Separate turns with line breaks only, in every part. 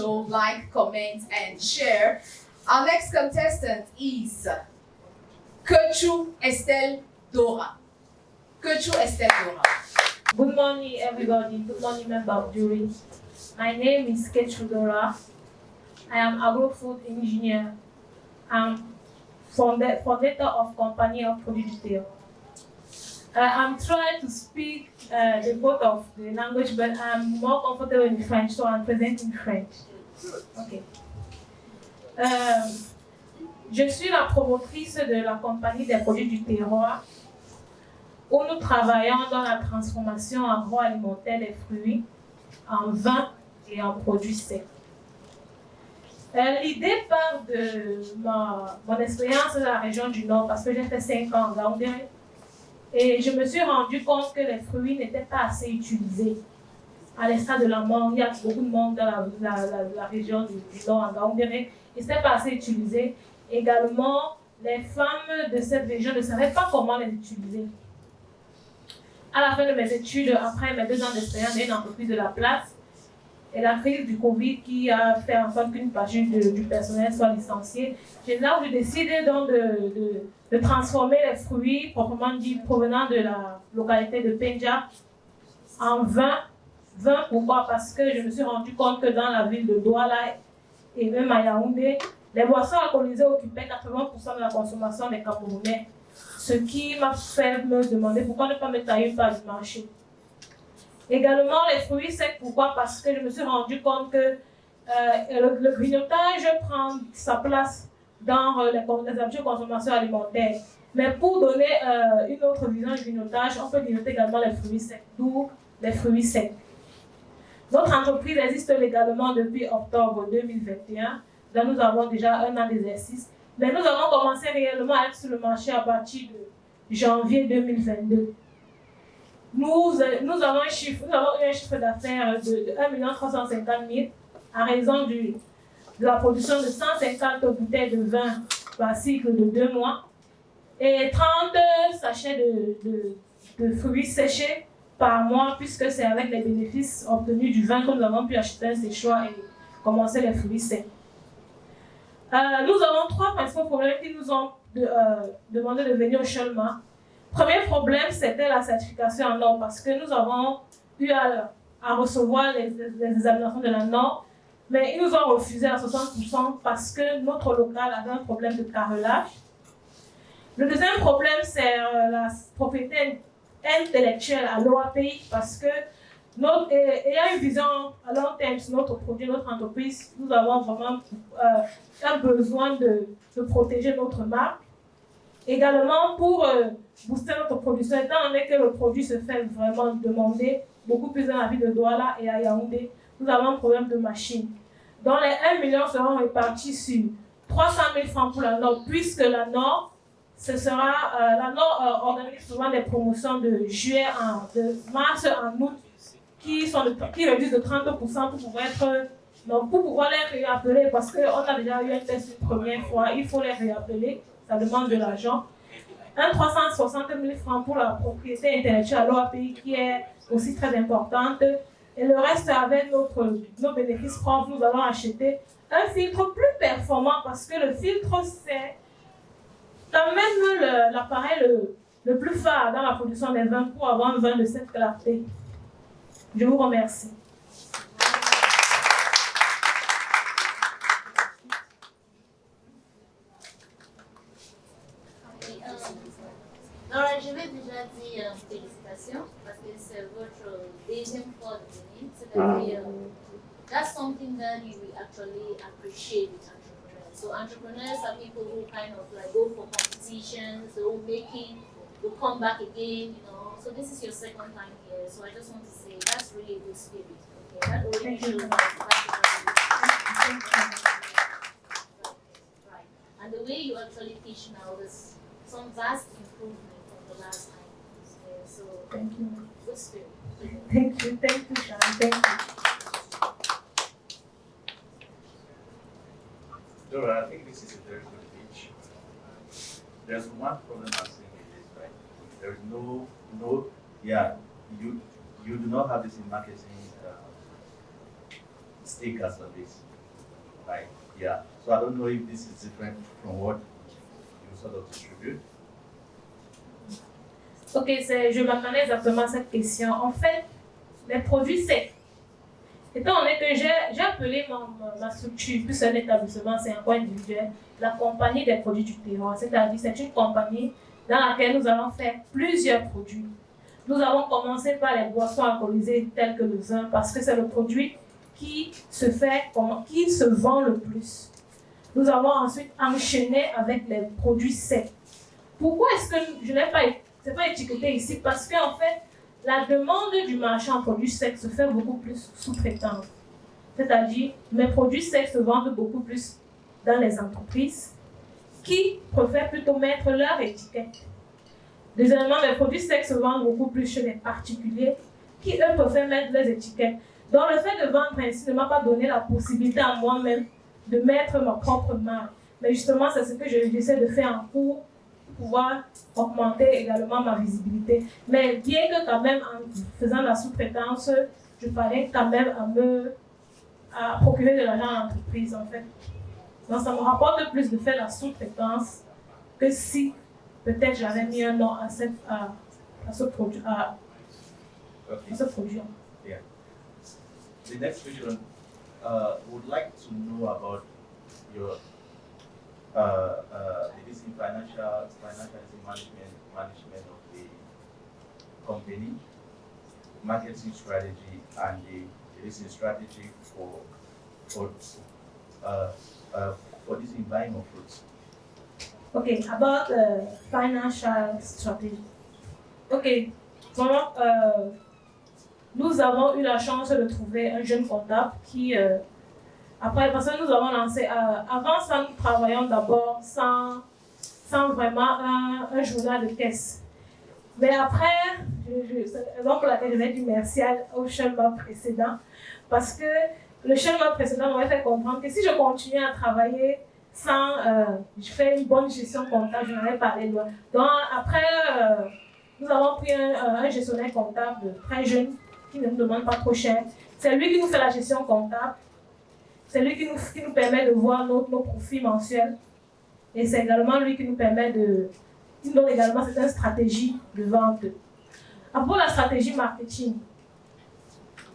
show, like, comment, and share. Our next contestant is Kechu Estelle Dora. Kechu Estelle Dora.
Good morning, everybody. Good morning, member of jury. My name is Kechu Dora. I am agro-food engineer. I'm founder of company of Produits du Terroir. I'm trying to speak the both of the language, but I'm more comfortable in French, so I'm presenting French. Okay. Je suis la promotrice de la compagnie des produits du terroir, où nous travaillons dans la transformation agroalimentaire des fruits en vin et en produits secs. L'idée part de mon expérience dans la région du Nord, parce que j'ai fait 5 ans en Gaoundéré. Et je me suis rendu compte que les fruits n'étaient pas assez utilisés. À l'instar de la mangue, il y a beaucoup de mangue dans la région du Nord en Gaoundéré, et ce n'était pas assez utilisé. Également, les femmes de cette région ne savaient pas comment les utiliser. À la fin de mes études, après mes 2 ans d'expérience dans une entreprise de la place, et la crise du Covid qui a fait en sorte qu'une partie du personnel soit licenciée, j'ai là où j'ai décidé donc de transformer les fruits, proprement dit, provenant de la localité de Penja, en vin. Vin, pourquoi? Parce que je me suis rendu compte que dans la ville de Douala et même à Yaoundé, les boissons alcoolisées occupaient 80% de la consommation des Camerounais, ce qui m'a fait me demander pourquoi ne pas me tailler une part du marché. Également, les fruits secs, pourquoi? Parce que je me suis rendu compte que le grignotage prend sa place dans les habitudes de consommation alimentaire. Mais pour donner une autre vision du grignotage, on peut grignoter également les fruits secs, d'où les fruits secs. Notre entreprise existe légalement depuis octobre 2021. Là, nous avons déjà 1 an d'exercice. Mais nous avons commencé réellement à être sur le marché à partir de janvier 2022. Nous avons eu un chiffre d'affaires de 1 350 000 à raison de la production de 150 bouteilles de vin par cycle de 2 mois et 30 sachets de fruits séchés par mois, puisque c'est avec les bénéfices obtenus du vin que nous avons pu acheter un séchoir et commencer les fruits secs. Nous avons 3 principaux problèmes qui nous ont demandé de venir au Cholma. Premier problème, c'était la certification en or, parce que nous avons eu à recevoir les examinations de la norme, mais ils nous ont refusé à 60% parce que notre local avait un problème de carrelage. Le deuxième problème, c'est la propriété intellectuelle à l'OAPI, parce que ayant une vision à long terme sur notre produit, notre entreprise, nous avons vraiment un besoin de protéger notre marque. Également, pour booster notre production, étant donné que le produit se fait vraiment demander beaucoup plus dans la ville de Douala et à Yaoundé, nous avons un problème de machine. Dans les 1 million seront répartis sur 300 000 francs pour la Nord, puisque la Nord, la Nord organise souvent des promotions de mars en août qui réduisent de 30% pour pouvoir les réappeler, parce qu'on a déjà eu un test une première fois, il faut les réappeler. Ça demande de l'argent. 360 000 francs pour la propriété intellectuelle à l'OAPI qui est aussi très importante. Et le reste, avec nos bénéfices propres, nous allons acheter un filtre plus performant, parce que le filtre, c'est quand même l'appareil le plus phare dans la production des vins pour avoir un vin de cette clarté. Je vous remercie.
Laura, je vais déjà dire félicitations parce que c'est votre 2e fois de venir. C'est-à-dire, that's something that you will actually appreciate with entrepreneurs. So entrepreneurs are people who kind of like go for competitions, who will come back again, you know. So this is your 2nd time here. So I just want to say that's really a good spirit. Okay, that already shows right. And the way you actually teach now, there's some vast improvement from the last time. So
thank you.
Good spirit.
Thank you, Sean. Thank you.
Dora, I think this is a very good pitch. There's one problem I'm seeing with this, right? There's you do not have this in marketing stickers on this. Yeah. So I don't know if this is different from what you sort of distribute.
Ok, je m'attendais exactement à cette question. En fait, les produits secs, étant donné que j'ai appelé ma structure, plus un établissement, c'est un point individuel, la compagnie des produits du terroir, c'est-à-dire c'est une compagnie dans laquelle nous allons faire plusieurs produits. Nous avons commencé par les boissons alcoolisées telles que le vin parce que c'est le produit qui se vend le plus. Nous avons ensuite enchaîné avec les produits secs. Pourquoi est-ce que je n'ai pas étiqueté ici? Parce qu'en fait, la demande du marché en produits secs se fait beaucoup plus sous-traitante. C'est-à-dire, mes produits secs se vendent beaucoup plus dans les entreprises qui préfèrent plutôt mettre leur étiquette. Deuxièmement, mes produits secs se vendent beaucoup plus chez les particuliers qui, eux, préfèrent mettre leurs étiquettes. Donc, le fait de vendre ainsi ne m'a pas donné la possibilité à moi-même de mettre ma propre marque. Mais justement, c'est ce que j'essaie de faire en cours pour pouvoir augmenter également ma visibilité. Mais bien que quand même, en faisant la sous-traitance, je parlais quand même à procurer de l'argent à l'entreprise, en fait. Donc, ça me rapporte plus de faire la sous-traitance que si peut-être j'avais mis un nom à ce produit.
Okay.
À ce produit.
Yeah. The next question, would like to know about your it is in financial management of the company, marketing strategy, and it is a strategy for this in buying of fruits.
Okay, about financial strategy. Okay, vraiment, nous avons eu la chance de trouver un jeune comptable qui, après, parce que nous avons lancé, avant ça, nous travaillions d'abord sans vraiment un journal de caisse. Mais après, c'est la raison pour laquelle je vais dire merci au chef-d'œuvre précédent, parce que le chef-d'œuvre précédent m'avait fait comprendre que si je continuais à travailler sans faire une bonne gestion comptable, je n'allais pas aller loin. Donc après, nous avons pris un gestionnaire comptable très jeune, qui ne nous demande pas trop cher. C'est lui qui nous fait la gestion comptable. C'est lui qui nous permet de voir nos profits mensuels. Et c'est également lui qui nous permet qui nous donne également certaines stratégies de vente. Pour la stratégie marketing,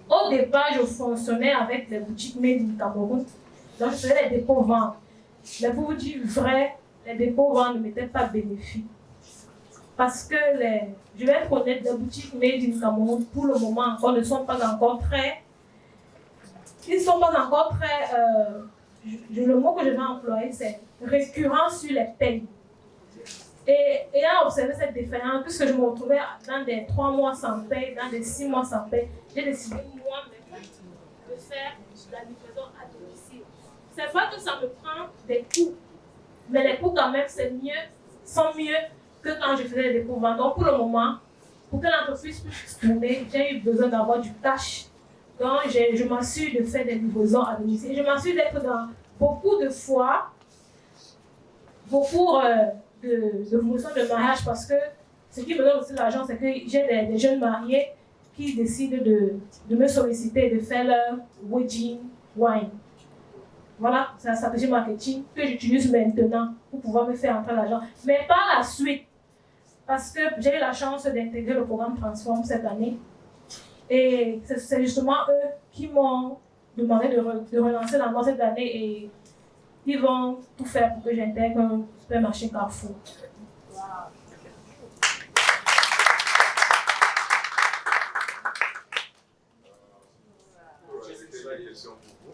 au départ, je fonctionnais avec les boutiques Made in Cameroun. Donc, je faisais les dépôts-ventes. Mais pour vous dire vrai, les dépôts-ventes ne m'étaient pas bénéfiques. Parce que, je vais être honnête, les boutiques Made in Cameroun, pour le moment encore, ne sont pas encore très... Ils ne sont pas encore très... le mot que je vais employer, c'est récurrent sur les payes. Et ayant observé cette défaillance, puisque je me retrouvais dans des 3 mois sans paye, dans des 6 mois sans paye, j'ai décidé moi-même de faire la livraison à domicile. C'est vrai que ça me prend des coûts, mais les coûts quand même sont mieux que quand je faisais les dépôts-ventes. Donc pour le moment, pour que l'entreprise puisse tourner, j'ai eu besoin d'avoir du cash. Donc je m'assure de faire des livraisons à domicile. Et je m'assure d'être dans beaucoup de foires, beaucoup de promotions de mariage, parce que ce qui me donne aussi l'argent, c'est que j'ai des jeunes mariés qui décident de me solliciter, de faire leur wedding wine. Voilà, c'est la stratégie marketing que j'utilise maintenant pour pouvoir me faire entrer l'argent. Mais par la suite, parce que j'ai eu la chance d'intégrer le programme Transform cette année, et c'est justement eux qui m'ont demandé de relancer la cette année, et ils vont tout faire pour que j'intègre un supermarché Carrefour.
Wow.
J'ai une question pour vous.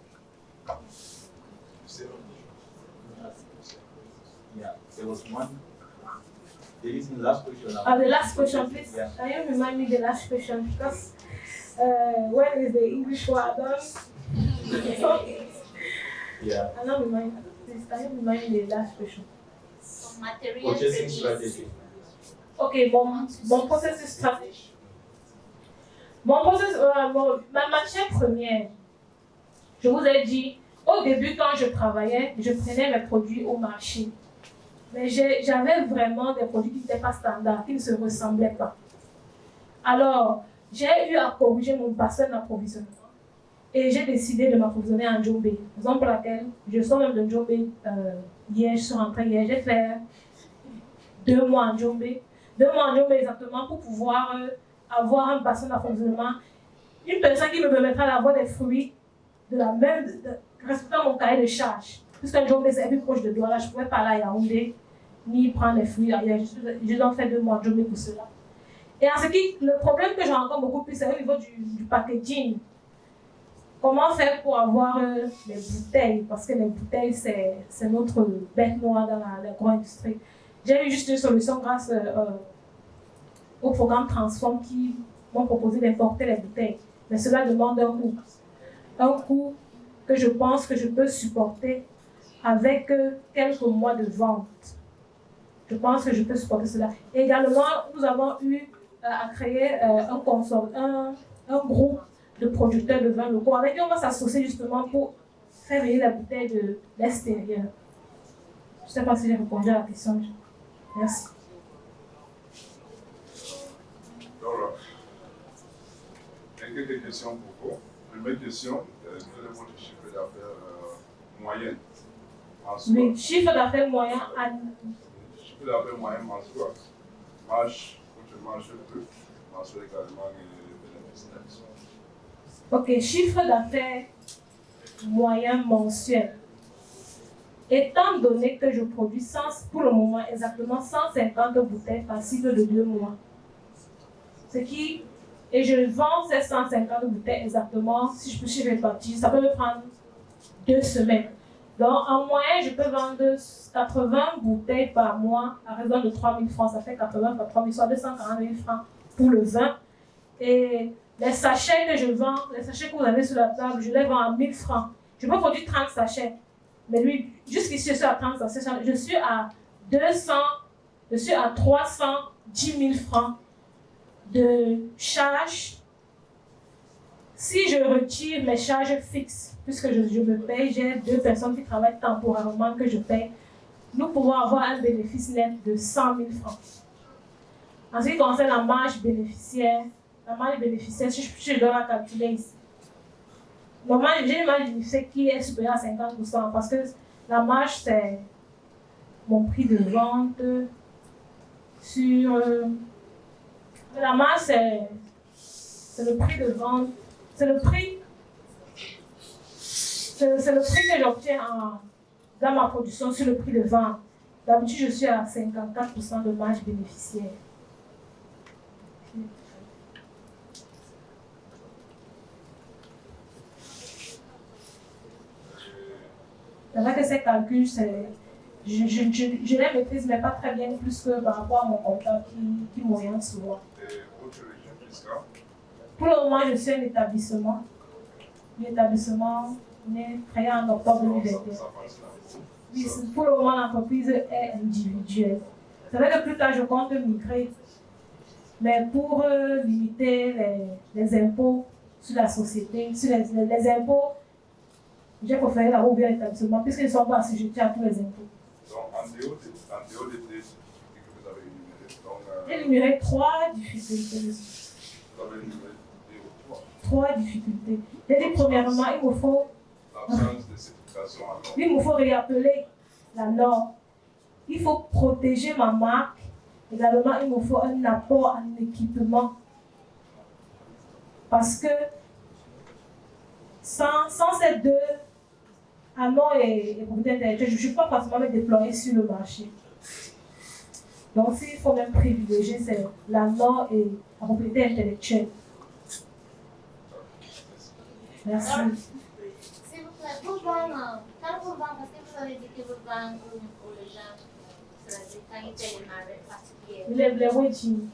Yeah, there was one. There is the last question.
The last question, please.
Yeah.
Can you remind me the last question? Because when is the English word done?
Yeah.
I don't remind. Please, can you remind me the last question?
So material
Purchasing
is-
strategy.
Ok, mon processus stratégique. Ma matière première, je vous ai dit, au début, quand je travaillais, je prenais mes produits au marché. Mais j'avais vraiment des produits qui n'étaient pas standards, qui ne se ressemblaient pas. Alors, j'ai eu à corriger mon bassin d'approvisionnement. Et j'ai décidé de m'approvisionner en Djombe. Raison pour laquelle je sors même de Djombe hier, je suis rentrée hier. J'ai fait 2 mois en Djombe. 2 mois en Djombe exactement pour pouvoir avoir un bassin d'approvisionnement. Une personne qui me permettra d'avoir des fruits de la même, respectant mon cahier de charge. Puisqu'un Djombe c'est plus proche de Douala, je ne pouvais pas aller à Yaoundé ni prendre les fruits ailleurs. Je dois faire 2 mois en Djombe pour cela. Et en ce qui, le problème que je rencontre beaucoup plus, c'est au niveau du packaging. Comment faire pour avoir les bouteilles? Parce que les bouteilles, c'est notre bête noire dans l'agro-industrie. J'ai eu juste une solution grâce au programme Transform qui m'ont proposé d'importer les bouteilles. Mais cela demande un coût. Un coût que je pense que je peux supporter avec quelques mois de vente. Je pense que je peux supporter cela. Et également, nous avons eu à créer un groupe de producteurs de vin locaux avec qui on va s'associer justement pour faire venir la bouteille de l'extérieur. Je ne sais pas si j'ai répondu à la question. Merci.
Alors, quelques questions pour vous. Première question, quel est votre chiffre d'affaires moyen mensuel?
Le chiffre d'affaires moyen
Chiffre d'affaires moyen mensuel. Marche, votre marge brut, mensuel également et bénéfice net.
Ok, chiffre d'affaires moyen mensuel. Étant donné que je produis pour le moment exactement 150 bouteilles passibles de 2 mois. Et je vends ces 150 bouteilles exactement, si je peux répartir, ça peut me prendre 2 semaines. Donc en moyenne, je peux vendre 80 bouteilles par mois à raison de 3 000 francs. Ça fait 80 par 3 000, soit 240 000 francs pour le vin. Et les sachets que je vends, les sachets que vous avez sur la table, je les vends à 1 000 francs. Je peux produire 30 sachets. Mais lui, jusqu'ici, je suis à 30 sachets. Je suis à 310 000 francs de charges. Si je retire mes charges fixes, puisque je me paye, j'ai 2 personnes qui travaillent temporairement que je paye, nous pouvons avoir un bénéfice net de 100 000 francs. En ce qui concerne la marge bénéficiaire, si je dois la calculer ici. Normalement, j'ai une marge bénéficiaire qui est supérieure à 50% parce que la marge, c'est mon prix de vente sur... la marge, c'est le prix de vente. C'est le prix que j'obtiens dans ma production sur le prix de vente. D'habitude, je suis à 54% de marge bénéficiaire. C'est vrai que ces calculs, je les maîtrise, mais pas très bien, plus que par rapport à mon comptable qui m'oriente souvent.
Et votre régime fiscal?
Pour le moment, je suis un établissement. L'établissement est créé en octobre 2021. Oui, pour le moment, l'entreprise est individuelle. C'est vrai que plus tard, je compte migrer. Mais pour limiter les impôts sur la société, sur les impôts, j'ai préféré la ouvrir l'établissement puisqu'ils ne sont pas assujettis à tous les impôts.
Donc, en dehors des difficultés que vous avez énumérées,
j'ai énuméré 3 difficultés.
Vous avez énuméré
3 difficultés. J'ai dit, premièrement,
l'absence de certification à norme.
Il me faut réappeler la norme. Il faut protéger ma marque. Également, il me faut un apport en équipement. Parce que sans ces 2 amont et propriété intellectuelle, je ne suis pas forcément me déployer sur le marché. Donc, s'il faut même privilégier, c'est la norme et la propriété intellectuelle. Merci.
S'il vous plaît, vous vendez, quand vous vendez, parce que vous avez dit que vous vendez pour les gens, c'est-à-dire quand ils payent les marques particulières.
Les weddings.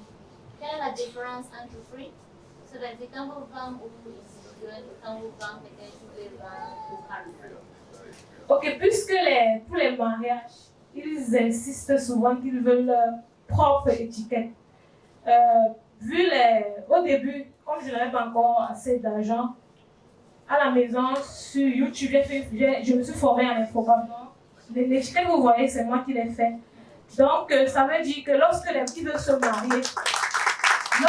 Quelle est la différence entre prix? C'est-à-dire quand vous vendez au individuel et quand vous vendez peut-être vous pouvez vendre au Carrefour.
Ok, puisque pour les mariages, ils insistent souvent qu'ils veulent leur propre étiquette. Au début, comme je n'avais pas encore assez d'argent, à la maison, sur YouTube, je me suis formée à l'infographie. L'étiquette que vous voyez, c'est moi qui l'ai fait. Donc, ça veut dire que lorsque les petits veulent se marier, ils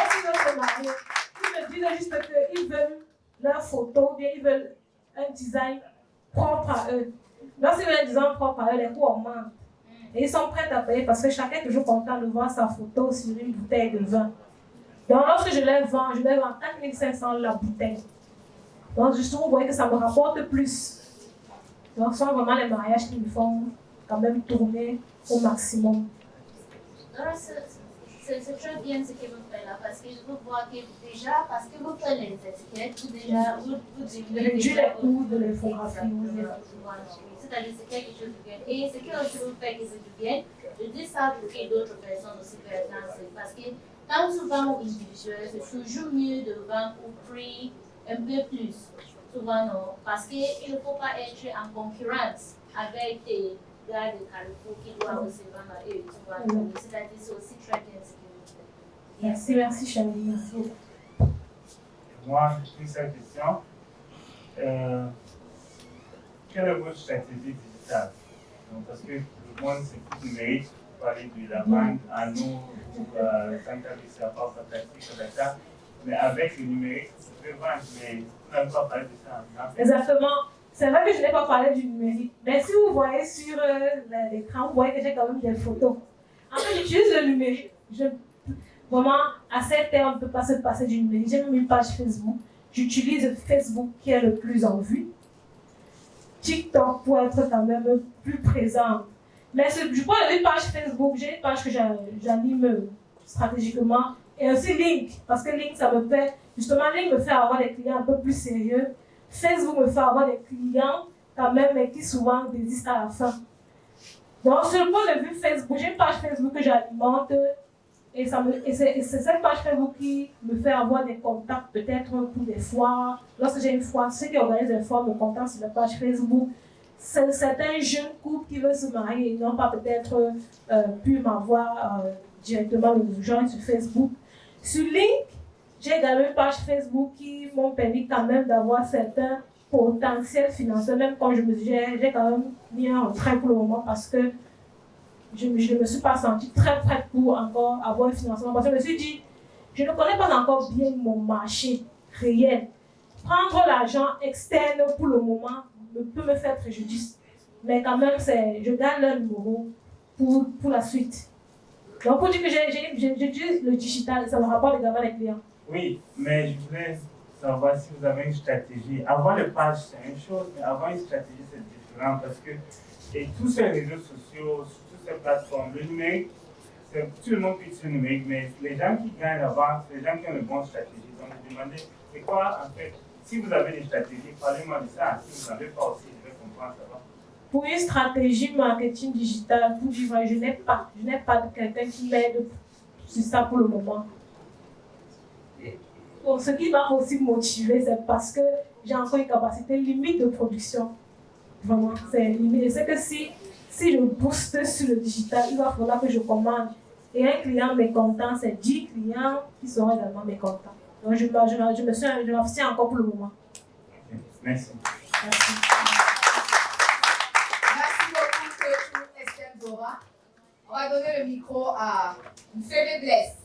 me disent juste qu'ils veulent leurs photos, bien ils veulent un design propre à eux. Lorsqu'ils veulent un design propre à eux, les coûts augmentent. Et ils sont prêts à payer parce que chacun est toujours content de voir sa photo sur une bouteille de vin. Donc lorsque je les vends 4 500 la bouteille. Donc justement, vous voyez que ça me rapporte plus. Donc ce sont vraiment les mariages qui me font quand même tourner au maximum.
Alors, c'est très bien ce que vous faites là, parce que je veux voir que déjà, parce que vous faites les étiquettes, vous diminuez
Réduire les coûts de l'infographie.
C'est-à-dire c'est quelque chose de bien. Et ce que aussi vous faites que c'est du bien, je dis ça pour que d'autres personnes aussi peuvent lancer. Parce que quand tu vends au individuel, c'est toujours mieux de vendre au prix un peu plus. Souvent non, parce qu'il ne faut pas être en concurrence avec des gars de Carrefour qui doivent aussi vendre à eux. C'est-à-dire c'est aussi très bien ce que vous faites.
Merci chérie, merci.
Moi, une seule question. Quelle est votre stratégie digitale? Donc, parce que le monde, c'est plus numérique, vous parlez de la banque, à nous, Saint-Cavis, à part fantastique, avec ça. Mais avec le numérique, vous pouvez vendre, mais vous n'avez pas parlé de ça.
Exactement. C'est vrai que je n'ai pas parlé du numérique. Mais si vous voyez sur l'écran, vous voyez que j'ai quand même des photos. En fait, j'utilise le numérique. Vraiment, à cette heure, on ne peut pas se passer du numérique. J'ai même une page Facebook. J'utilise Facebook qui est le plus en vue. TikTok pour être quand même plus présente. Mais je prends une page Facebook, j'ai une page que j'anime stratégiquement. Et aussi Link, parce que Link, ça me fait, justement, Link me fait avoir des clients un peu plus sérieux. Facebook me fait avoir des clients quand même, mais qui souvent désistent à la fin. Donc, sur le point de vue Facebook, j'ai une page Facebook que j'alimente. Et c'est cette page Facebook qui me fait avoir des contacts, peut-être pour des foires. Lorsque j'ai une foire, ceux qui organisent des foires me contactent sur la page Facebook. C'est certains jeunes couples qui veulent se marier et n'ont pas peut-être pu m'avoir directement le joindre sur Facebook. Sur Link, j'ai également une page Facebook qui m'ont permis quand même d'avoir certains potentiels financiers, même quand j'ai quand même mis un retrait pour le moment parce que je ne me suis pas sentie très prête pour encore avoir un financement. Parce que je me suis dit, je ne connais pas encore bien mon marché réel. Prendre l'argent externe pour le moment peut me faire préjudice. Mais quand même, je garde leur numéro pour la suite. Donc, pour dire que j'utilise le digital, ça me rapporte également les clients.
Oui, mais je voulais savoir si vous avez une stratégie. Avoir les pages, c'est une chose, mais avoir une stratégie, c'est différent parce que et tous ces réseaux sociaux, toutes ces plateformes, le numérique, tout le monde peut utiliser le numérique, mais les gens qui gagnent la vente, c'est les gens qui ont une bonne stratégie. Donc, je me demandais, c'est quoi, en fait, si vous avez des stratégies, parlez-moi de ça. Si vous n'en avez pas aussi, je vais comprendre ça va.
Pour une stratégie marketing digital, pour vivre, je n'ai pas de quelqu'un qui m'aide sur ça pour le moment. Bon, ce qui m'a aussi motivé, c'est parce que j'ai encore une capacité limite de production. Vraiment, c'est limite. Et c'est que si je booste sur le digital, il va falloir que je commande. Et un client mécontent, c'est 10 clients qui seront également mécontents. Donc, je m'abstiens encore pour le moment.
Okay. Merci.
Merci.
Merci beaucoup, Coach Estelle Dora. On va donner le micro à Félix Bless.